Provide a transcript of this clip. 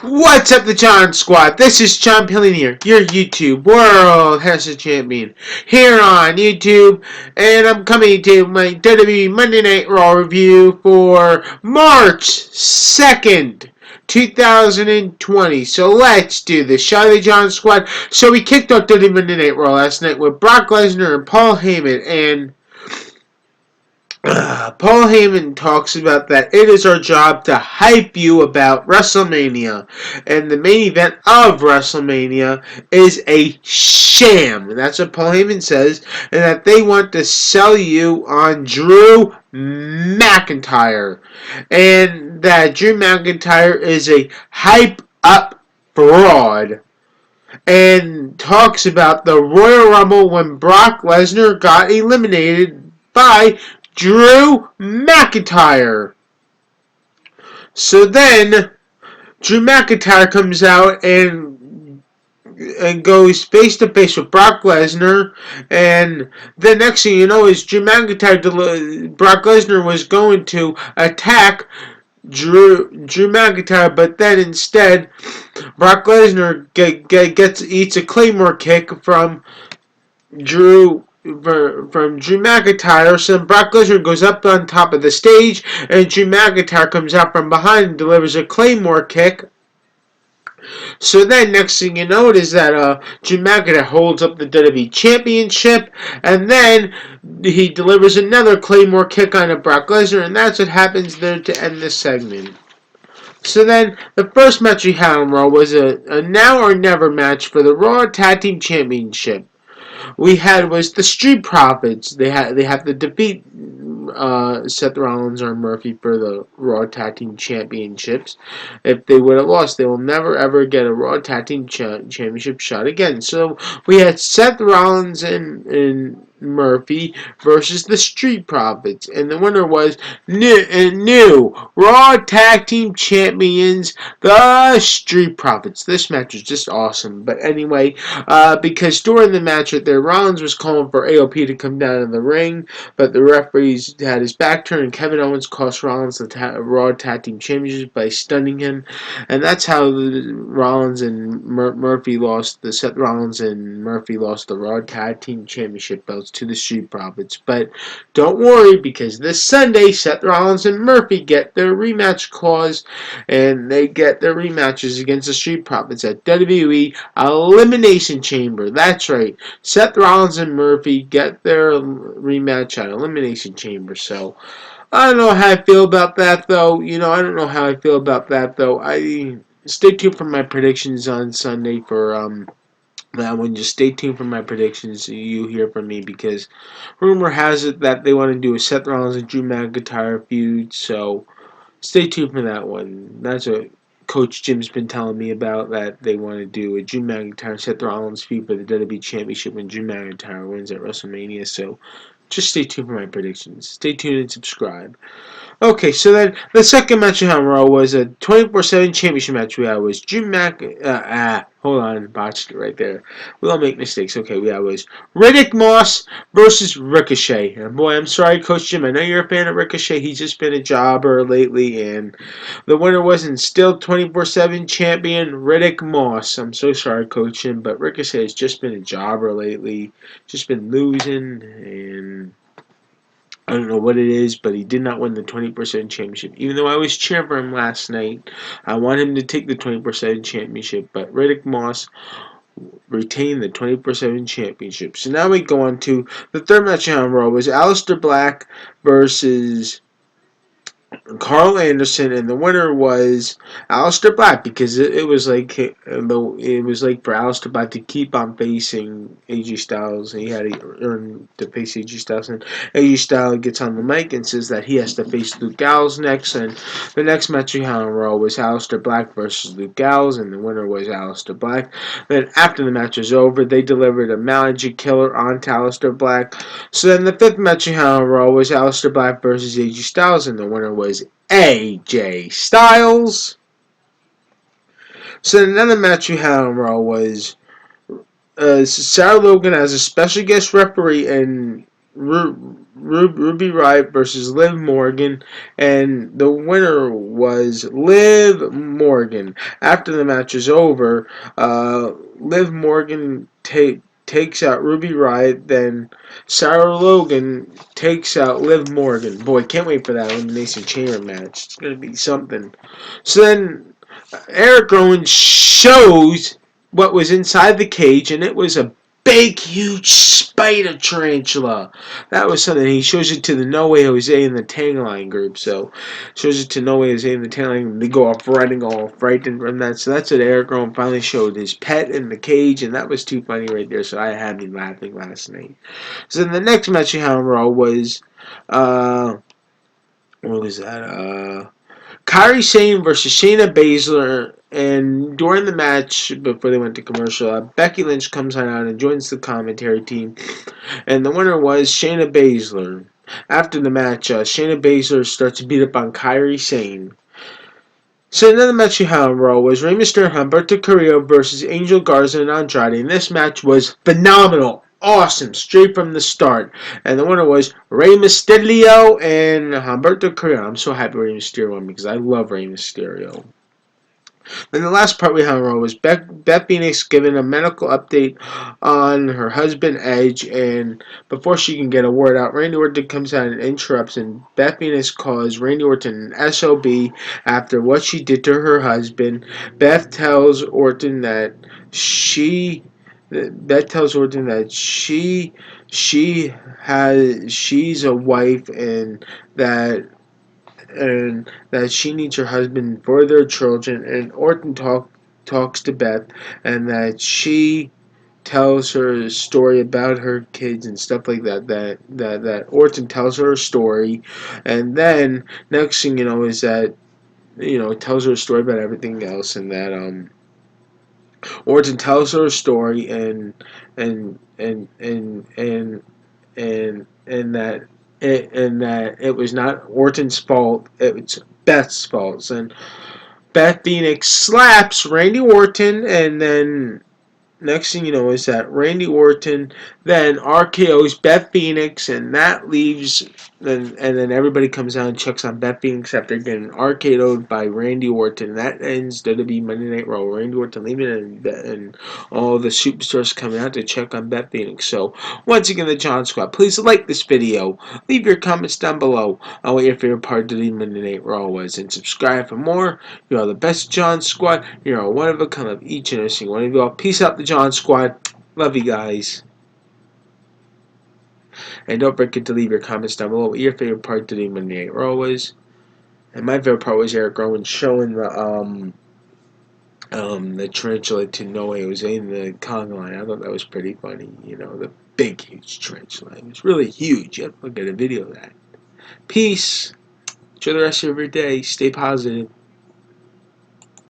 What's up, the John Squad? This is John Pilling here, your YouTube World Heavyweight Champion, here on YouTube, and I'm coming to my WWE Monday Night Raw review for March 2nd, 2020. So let's do this, shall we, John Squad? So we kicked off WWE Monday Night Raw last night with Brock Lesnar and Paul Heyman, and Paul Heyman talks about that it is our job to hype you about WrestleMania. And the main event of WrestleMania is a sham. That's what Paul Heyman says. And that they want to sell you on Drew McIntyre. And that Drew McIntyre is a hype up fraud. And talks about the Royal Rumble when Brock Lesnar got eliminated by Drew McIntyre. So then Drew McIntyre comes out and goes face to face with Brock Lesnar, and the next thing you know is Brock Lesnar was going to attack Drew McIntyre, but then instead Brock Lesnar eats a Claymore kick from Drew McIntyre. So Brock Lesnar goes up on top of the stage, and Drew McIntyre comes out from behind and delivers a Claymore kick. So then, next thing you know, is that Drew McIntyre holds up the WWE Championship, and then he delivers another Claymore kick on Brock Lesnar, and that's what happens there to end this segment. So then, the first match we had on Raw was a now or never match for the Raw Tag Team Championship. Was the Street Profits. They have to defeat Seth Rollins or Murphy for the Raw Tag Team Championships. If they would have lost, they will never ever get a Raw Tag Team Championship shot again. So we had Seth Rollins and Murphy versus the Street Profits, and the winner was new Raw Tag Team Champions, the Street Profits. This match was just awesome. But anyway, because during the match right there, Rollins was calling for AOP to come down in the ring, but the referees had his back turned, and Kevin Owens cost Rollins the Raw Tag Team Championship by stunning him, and that's how Rollins and Murphy lost. Seth Rollins and Murphy lost the Raw Tag Team Championship belts to the Street Profits. But don't worry, because this Sunday, Seth Rollins and Murphy get their rematch clause, and they get their rematches against the Street Profits at WWE Elimination Chamber. That's right. Seth Rollins and Murphy get their rematch at Elimination Chamber. So I don't know how I feel about that, though. I stay tuned for my predictions on Sunday for that one. Just stay tuned for my predictions. You hear from me, because rumor has it that they want to do a Seth Rollins and Drew McIntyre feud. So stay tuned for that one. That's what Coach Jim's been telling me about, that they want to do a Drew McIntyre Seth Rollins feud for the WWE Championship when Drew McIntyre wins at WrestleMania. So just stay tuned for my predictions. Stay tuned and subscribe. Okay, so then the second match on Raw was a 24/7 championship match. We had was hold on, botched it right there. We all make mistakes. Okay, we had was Riddick Moss versus Ricochet. And boy, I'm sorry, Coach Jim. I know you're a fan of Ricochet. He's just been a jobber lately, and the winner wasn't still 24/7 champion Riddick Moss. I'm so sorry, Coach Jim, but Ricochet has just been a jobber lately. Just been losing, and I don't know what it is, but he did not win the 20% championship. Even though I was cheering for him last night, I want him to take the 20% championship, but Riddick Moss retained the 20% championship. So now we go on to the third match on Raw. Was Aleister Black versus Carl Anderson, and the winner was Aleister Black, because it was like for Aleister Black to keep on facing AJ Styles, and he had to earn to face AJ Styles, and AJ Styles gets on the mic and says that he has to face Luke Gallows next, and the next match we had on Raw was Aleister Black versus Luke Gallows, and the winner was Aleister Black. Then after the match was over, they delivered a Magic Killer onto Aleister Black. So then the fifth match we had on Raw was Aleister Black versus AJ Styles, and the winner was AJ Styles. So another match we had on Raw was Sarah Logan as a special guest referee, and Ruby Riott versus Liv Morgan, and the winner was Liv Morgan. After the match is over, Liv Morgan takes out Ruby Riott, then Sarah Logan takes out Liv Morgan. Boy, can't wait for that Elimination Chamber match. It's going to be something. So then Eric Rowan shows what was inside the cage, and it was a big, huge spider tarantula. That was something. He shows it to the No Way Jose and the Tangline group. So, shows it to No Way Jose and the Tangline, and they go off running, all frightened from that. So that's what Eric Rowan finally showed, his pet in the cage, and that was too funny right there. So I had me laughing last night. So then the next match we had on Raw was, what was that? Kairi Sane versus Shayna Baszler, and during the match, before they went to commercial, Becky Lynch comes on out and joins the commentary team, and the winner was Shayna Baszler. After the match, Shayna Baszler starts to beat up on Kairi Sane. So another match you had on Raw was Rey Mysterio and Humberto Carrillo versus Angel Garza and Andrade, and this match was phenomenal. Awesome, straight from the start. And the winner was Rey Mysterio and Humberto Carrillo. I'm so happy Rey Mysterio won because I love Rey Mysterio. Then the last part we had on was Beth Phoenix giving a medical update on her husband Edge, and before she can get a word out, Randy Orton comes out and interrupts, and Beth Phoenix calls Randy Orton an SOB after what she did to her husband. Beth tells Orton that she Beth tells Orton that she's a wife and that she needs her husband for their children. And Orton talks to Beth, and that she tells her a story about her kids and stuff like that. That Orton tells her a story, and then next thing you know is that tells her a story about everything else, and that Orton tells her a story, and and and and and that it was not Orton's fault. It was Beth's fault. And Beth Phoenix slaps Randy Orton, and then next thing you know is that Randy Orton then RKO's Beth Phoenix, and that leaves. And then everybody comes out and checks on Beth Phoenix after getting RKO'd by Randy Orton. That ends WWE Monday Night Raw. Randy Orton leaving, and all the superstars coming out to check on Beth Phoenix. So once again, the John Squad, please like this video, leave your comments down below on what your favorite part of the Monday Night Raw was, and subscribe for more. You are the best John Squad. You are one of a kind of each and every single one of you all. Peace out, the John Squad. Love you guys. And don't forget to leave your comments down below what your favorite part of the Monday Night Raw was. And my favorite part was Eric Rowan showing the tarantula to Noe. It was in the Kong line. I thought that was pretty funny. The big, huge tarantula. It was really huge. You have to look at a video of that. Peace. Enjoy the rest of your day. Stay positive.